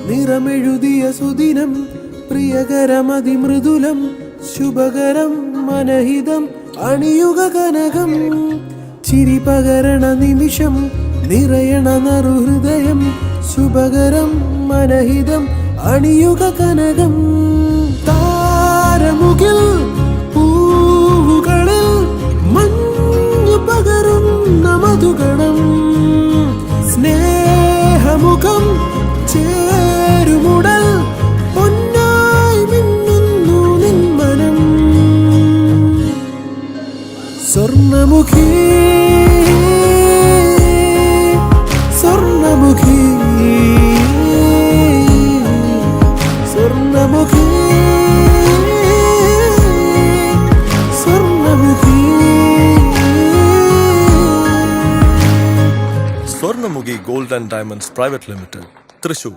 നിറമെഴുതിയ സുദിനം പ്രിയകരമതിമൃദുലം ശുഭകരം മനഹിതം അണിയുക കനകം ചിരി പകരണ നിമിഷം നിറയണ നറുഹൃദയം ശുഭകരം മനഹിതം അണിയുക കനകം താരമുകിൽ പൂവുകളിൽ മഞ്ഞു പകരുന്ന മധുഗണം സ്നേഹമുഖം ചേരുമുടൽ പൊന്നായി മിന്നുന്നു നിന്മനം Swarnamukhi Swarnamukhi Swarnamukhi Swarnamukhi Swarnamukhi gold and diamonds private limited, Thrissur.